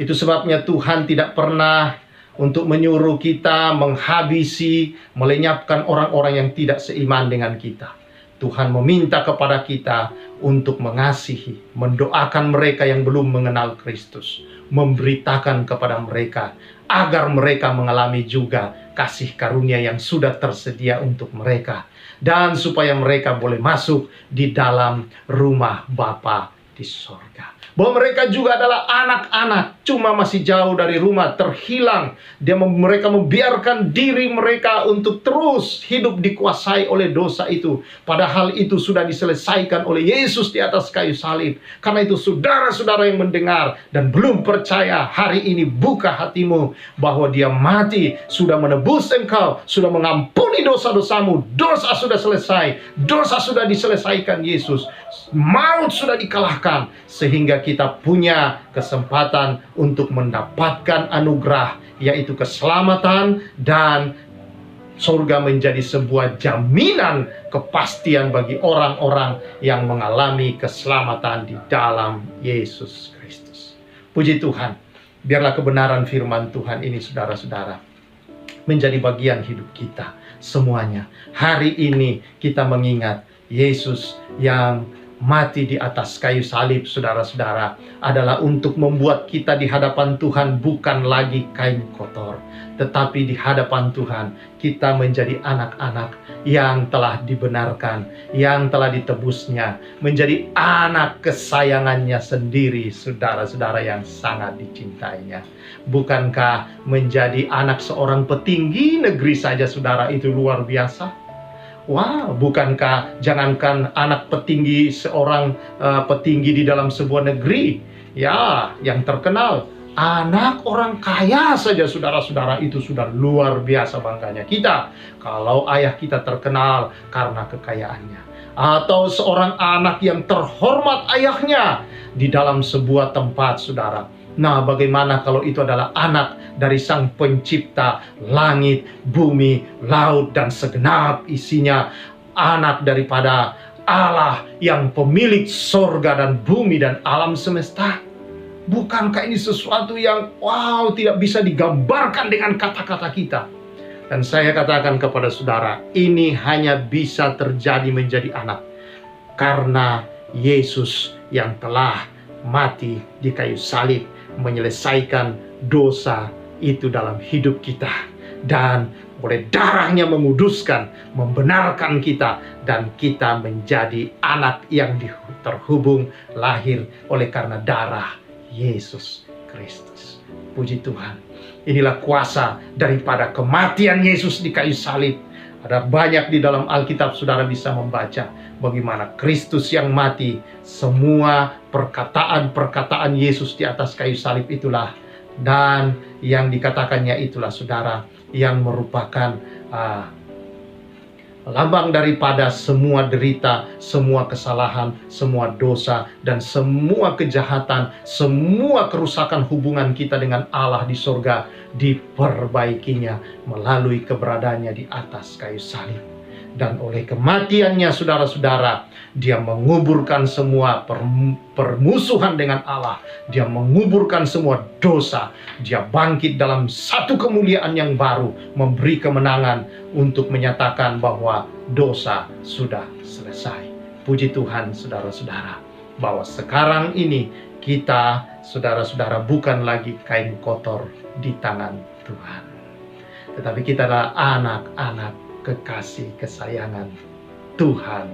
itu sebabnya Tuhan tidak pernah untuk menyuruh kita menghabisi, melenyapkan orang-orang yang tidak seiman dengan kita. Tuhan meminta kepada kita untuk mengasihi, mendoakan mereka yang belum mengenal Kristus, memberitakan kepada mereka agar mereka mengalami juga kasih karunia yang sudah tersedia untuk mereka, dan supaya mereka boleh masuk di dalam rumah Bapa di sorga. Bahwa mereka juga adalah anak-anak, cuma masih jauh dari rumah, terhilang. Mereka membiarkan diri mereka untuk terus hidup dikuasai oleh dosa itu. Padahal itu sudah diselesaikan oleh Yesus di atas kayu salib. Karena itu saudara-saudara yang mendengar dan belum percaya, hari ini buka hatimu bahwa dia mati, sudah menebus engkau, sudah mengampuni dosa-dosamu. Dosa sudah selesai, dosa sudah diselesaikan Yesus. Maut sudah dikalahkan, sehingga kita punya kesempatan untuk mendapatkan anugerah, yaitu keselamatan, dan surga menjadi sebuah jaminan kepastian bagi orang-orang yang mengalami keselamatan di dalam Yesus Kristus. Puji Tuhan, biarlah kebenaran firman Tuhan ini, saudara-saudara, menjadi bagian hidup kita semuanya. Hari ini kita mengingat Yesus yang mati di atas kayu salib, saudara-saudara, adalah untuk membuat kita di hadapan Tuhan bukan lagi kain kotor, tetapi di hadapan Tuhan kita menjadi anak-anak yang telah dibenarkan, yang telah ditebusnya, menjadi anak kesayangannya sendiri, saudara-saudara yang sangat dicintainya. Bukankah menjadi anak seorang petinggi negeri saja, saudara, itu luar biasa? Wah, bukankah jangankan anak petinggi, seorang petinggi di dalam sebuah negeri, ya, yang terkenal, anak orang kaya saja, saudara-saudara, itu sudah luar biasa bangganya kita kalau ayah kita terkenal karena kekayaannya. Atau seorang anak yang terhormat ayahnya di dalam sebuah tempat, saudara. Nah, bagaimana kalau itu adalah anak dari Sang Pencipta langit, bumi, laut, dan segenap isinya, anak daripada Allah yang pemilik sorga dan bumi dan alam semesta? Bukankah ini sesuatu yang wow, tidak bisa digambarkan dengan kata-kata kita? Dan saya katakan kepada saudara, ini hanya bisa terjadi menjadi anak karena Yesus yang telah mati di kayu salib menyelesaikan dosa itu dalam hidup kita, dan oleh darahnya menguduskan, membenarkan kita, dan kita menjadi anak yang terhubung lahir oleh karena darah Yesus Kristus. Puji Tuhan, inilah kuasa daripada kematian Yesus di kayu salib. Ada banyak di dalam Alkitab, saudara bisa membaca bagaimana Kristus yang mati, semua perkataan-perkataan Yesus di atas kayu salib itulah, dan yang dikatakannya itulah saudara, yang merupakan lambang daripada semua derita, semua kesalahan, semua dosa, dan semua kejahatan, semua kerusakan hubungan kita dengan Allah di surga diperbaikinya melalui keberadaannya di atas kayu salib. Dan oleh kematiannya saudara-saudara, dia menguburkan semua permusuhan dengan Allah. Dia menguburkan semua dosa. Dia bangkit dalam satu kemuliaan yang baru, memberi kemenangan untuk menyatakan bahwa dosa sudah selesai. Puji Tuhan saudara-saudara, bahwa sekarang ini kita saudara-saudara bukan lagi kain kotor di tangan Tuhan, tetapi kita adalah anak-anak kekasih kesayangan Tuhan.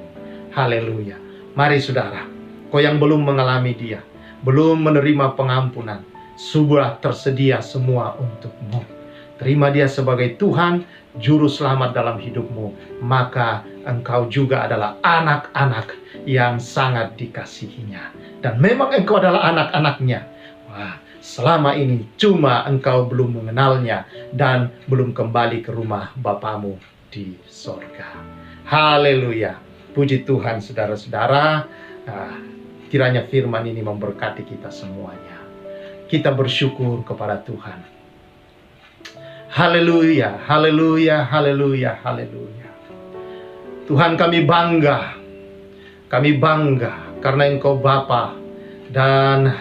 Haleluya. Mari saudara, kau yang belum mengalami Dia, belum menerima pengampunan, sudah tersedia semua untukmu. Terima Dia sebagai Tuhan, Juru Selamat dalam hidupmu, maka engkau juga adalah anak-anak yang sangat dikasihinya. Dan memang engkau adalah anak-anaknya. Wah, selama ini cuma engkau belum mengenalnya dan belum kembali ke rumah Bapamu di sorga. Haleluya. Puji Tuhan saudara-saudara. Kiranya firman ini memberkati kita semuanya. Kita bersyukur kepada Tuhan. Haleluya, haleluya, haleluya, haleluya. Tuhan, kami bangga. Kami bangga karena Engkau Bapa, dan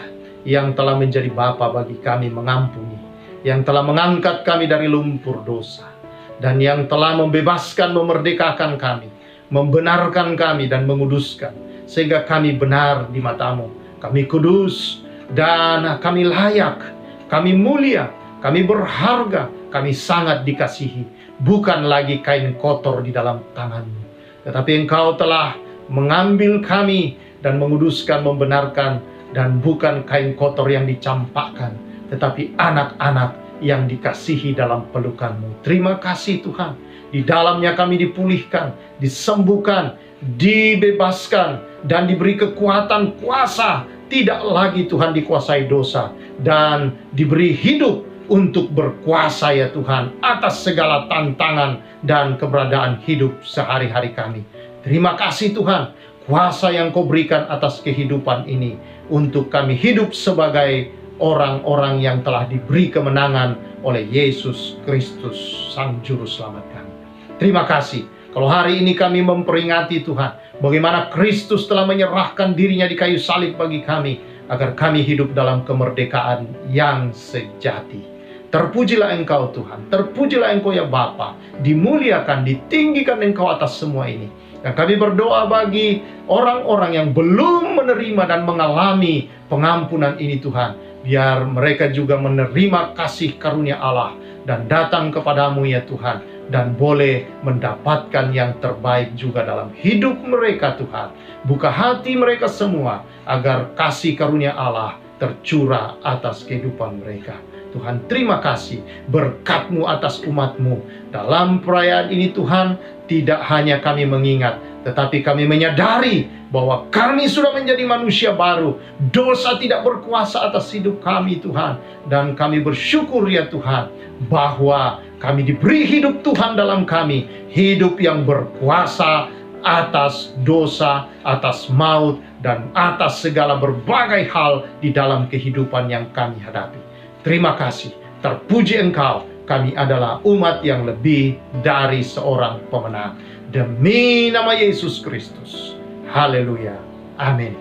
yang telah menjadi Bapa bagi kami, mengampuni, yang telah mengangkat kami dari lumpur dosa, dan yang telah membebaskan, memerdekakan kami, membenarkan kami dan menguduskan, sehingga kami benar di mata-Mu. Kami kudus dan kami layak, kami mulia, kami berharga, kami sangat dikasihi. Bukan lagi kain kotor di dalam tangan-Mu, tetapi Engkau telah mengambil kami dan menguduskan, membenarkan, dan bukan kain kotor yang dicampakkan, tetapi anak-anak yang dikasihi dalam pelukan-Mu. Terima kasih Tuhan. Di dalamnya kami dipulihkan, disembuhkan, dibebaskan, dan diberi kekuatan, kuasa. Tidak lagi Tuhan dikuasai dosa, dan diberi hidup untuk berkuasa ya Tuhan atas segala tantangan dan keberadaan hidup sehari-hari kami. Terima kasih Tuhan, kuasa yang Kau berikan atas kehidupan ini untuk kami hidup sebagai orang-orang yang telah diberi kemenangan oleh Yesus Kristus, Sang Juru Selamat kami. Terima kasih. Kalau hari ini kami memperingati Tuhan, bagaimana Kristus telah menyerahkan dirinya di kayu salib bagi kami, agar kami hidup dalam kemerdekaan yang sejati. Terpujilah Engkau Tuhan, terpujilah Engkau ya Bapa, dimuliakan, ditinggikan Engkau atas semua ini. Dan kami berdoa bagi orang-orang yang belum menerima dan mengalami pengampunan ini Tuhan, biar mereka juga menerima kasih karunia Allah dan datang kepadamu ya Tuhan, dan boleh mendapatkan yang terbaik juga dalam hidup mereka Tuhan. Buka hati mereka semua agar kasih karunia Allah tercurah atas kehidupan mereka. Tuhan, terima kasih berkat-Mu atas umat-Mu. Dalam perayaan ini Tuhan, tidak hanya kami mengingat, tetapi kami menyadari bahwa kami sudah menjadi manusia baru. Dosa tidak berkuasa atas hidup kami Tuhan. Dan kami bersyukur ya Tuhan, bahwa kami diberi hidup Tuhan dalam kami. Hidup yang berkuasa atas dosa, atas maut, dan atas segala berbagai hal di dalam kehidupan yang kami hadapi. Terima kasih, terpuji Engkau. Kami adalah umat yang lebih dari seorang pemenang. Demi nama Yesus Kristus. Haleluya. Amin.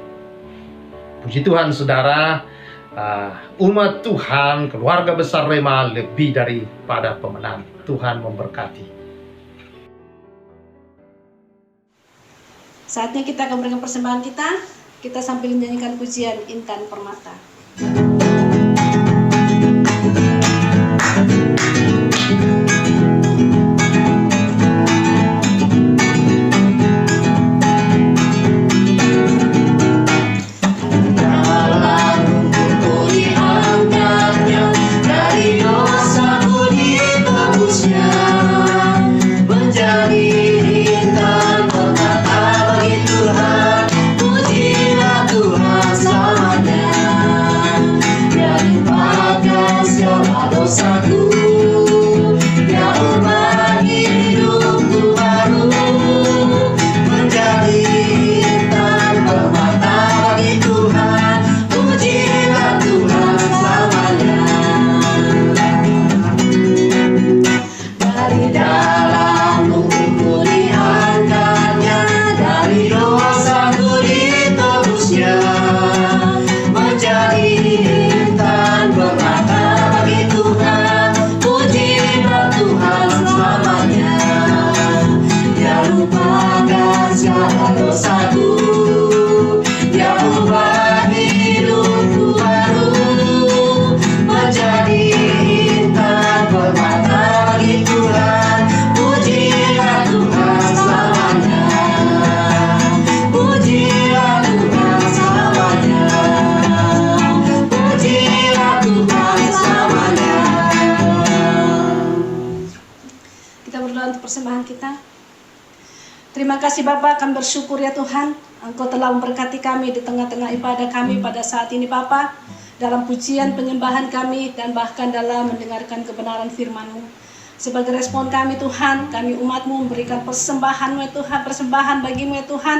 Puji Tuhan saudara. Umat Tuhan, keluarga besar Rema lebih daripada pemenang. Tuhan memberkati. Saatnya kita akan memberikan persembahan kita. Kita sambil menyanyikan pujian Intan Permata. Menjadi intan permata begitu dosaku, Dia ubah hidupku baru menjadi intan permata bagi Tuhan. Pujilah Tuhan selamanya, pujilah Tuhan selamanya, pujilah Tuhan selamanya. Kita berdoa untuk persembahan kita. Terima kasih Bapa, kami bersyukur ya Tuhan, Engkau telah memberkati kami di tengah-tengah ibadah kami pada saat ini Bapa, dalam pujian penyembahan kami dan bahkan dalam mendengarkan kebenaran firman-Mu. Sebagai respon kami Tuhan, kami umat-Mu memberikan persembahan-Mu ya Tuhan, persembahan bagi-Mu ya Tuhan,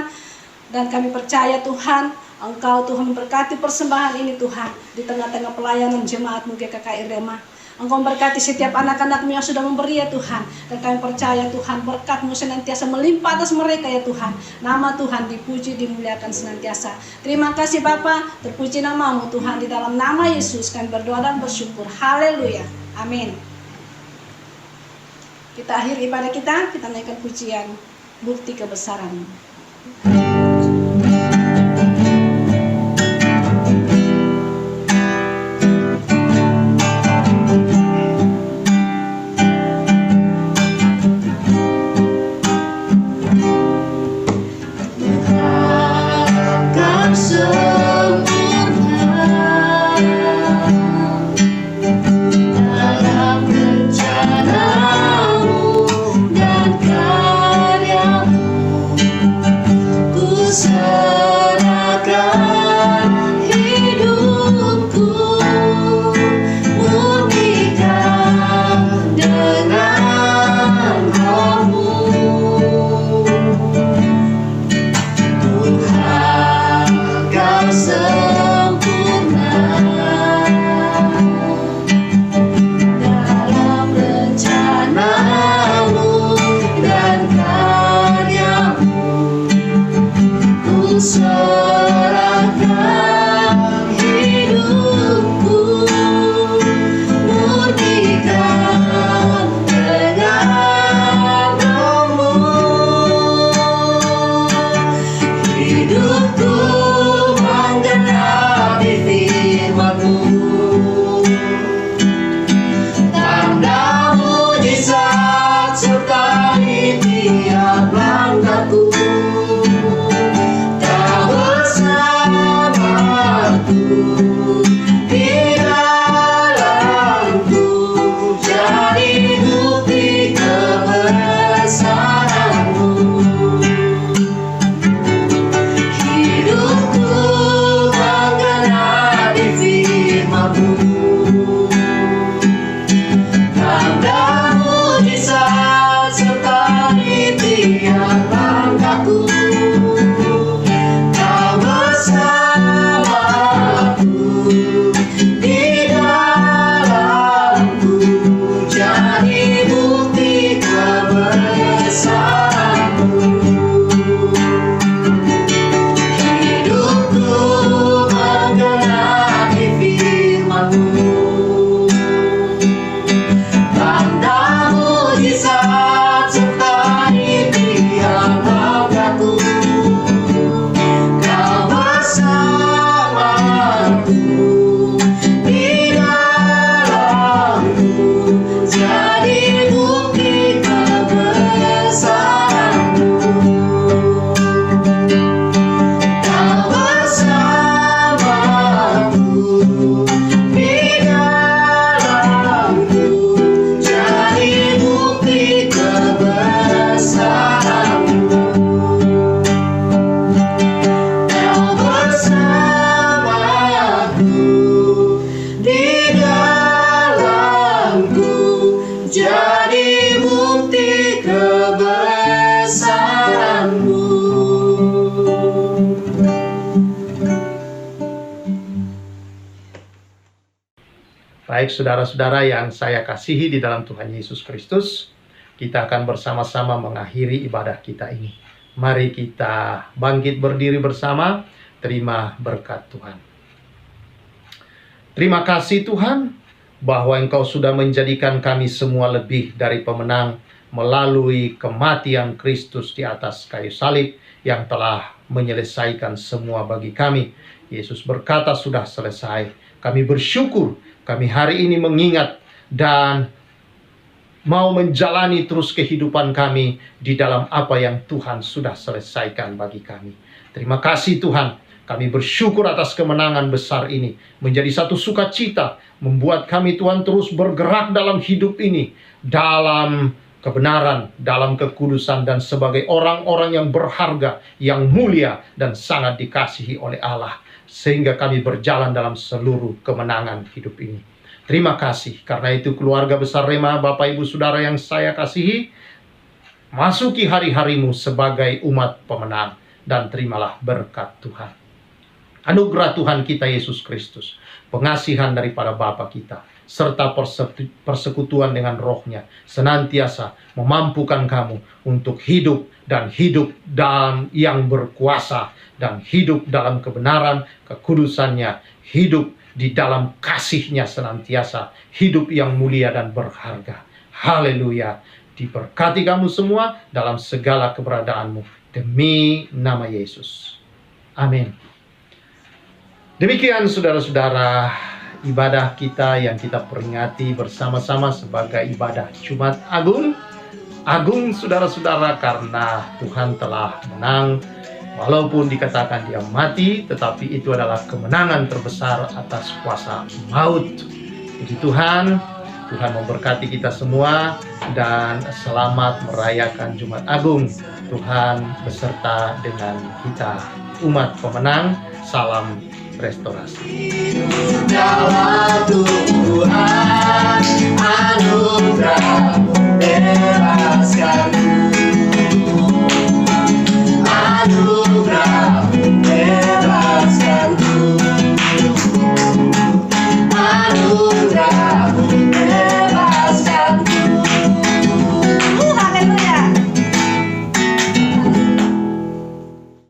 dan kami percaya Tuhan, Engkau Tuhan memberkati persembahan ini Tuhan di tengah-tengah pelayanan jemaat-Mu GKKI Rema. Engkau memberkati setiap anak-anak-Mu yang sudah memberi ya Tuhan. Dan kami percaya Tuhan berkat-Mu senantiasa melimpah atas mereka ya Tuhan. Nama Tuhan dipuji, dimuliakan senantiasa. Terima kasih Bapa, terpuji nama-Mu Tuhan. Di dalam nama Yesus kami berdoa dan bersyukur. Haleluya. Amin. Kita akhir ibadah kita naikkan pujian bukti kebesaran. Baik saudara-saudara yang saya kasihi di dalam Tuhan Yesus Kristus, kita akan bersama-sama mengakhiri ibadah kita ini. Mari kita bangkit berdiri bersama, terima berkat Tuhan. Terima kasih Tuhan, bahwa Engkau sudah menjadikan kami semua lebih dari pemenang melalui kematian Kristus di atas kayu salib yang telah menyelesaikan semua bagi kami. Yesus berkata, sudah selesai. Kami bersyukur, kami hari ini mengingat dan mau menjalani terus kehidupan kami di dalam apa yang Tuhan sudah selesaikan bagi kami. Terima kasih Tuhan, kami bersyukur atas kemenangan besar ini, menjadi satu sukacita, membuat kami Tuhan terus bergerak dalam hidup ini, dalam kebenaran, dalam kekudusan, dan sebagai orang-orang yang berharga, yang mulia, dan sangat dikasihi oleh Allah, sehingga kami berjalan dalam seluruh kemenangan hidup ini. Terima kasih, karena itu keluarga besar Rema, Bapak Ibu Saudara yang saya kasihi, masuki hari-harimu sebagai umat pemenang, dan terimalah berkat Tuhan. Anugerah Tuhan kita Yesus Kristus, pengasihan daripada Bapa kita, serta persekutuan dengan Roh-Nya senantiasa memampukan kamu untuk hidup dalam yang berkuasa, dan hidup dalam kebenaran, kekudusannya, hidup di dalam kasih-Nya senantiasa, hidup yang mulia dan berharga. Haleluya. Diberkati kamu semua dalam segala keberadaanmu, demi nama Yesus. Amin. Demikian saudara-saudara, ibadah kita yang kita peringati bersama-sama sebagai ibadah Jumat Agung. Agung saudara-saudara karena Tuhan telah menang. Walaupun dikatakan dia mati, tetapi itu adalah kemenangan terbesar atas kuasa maut. Puji Tuhan, Tuhan memberkati kita semua, dan selamat merayakan Jumat Agung. Tuhan beserta dengan kita, umat pemenang. Salam restorasi.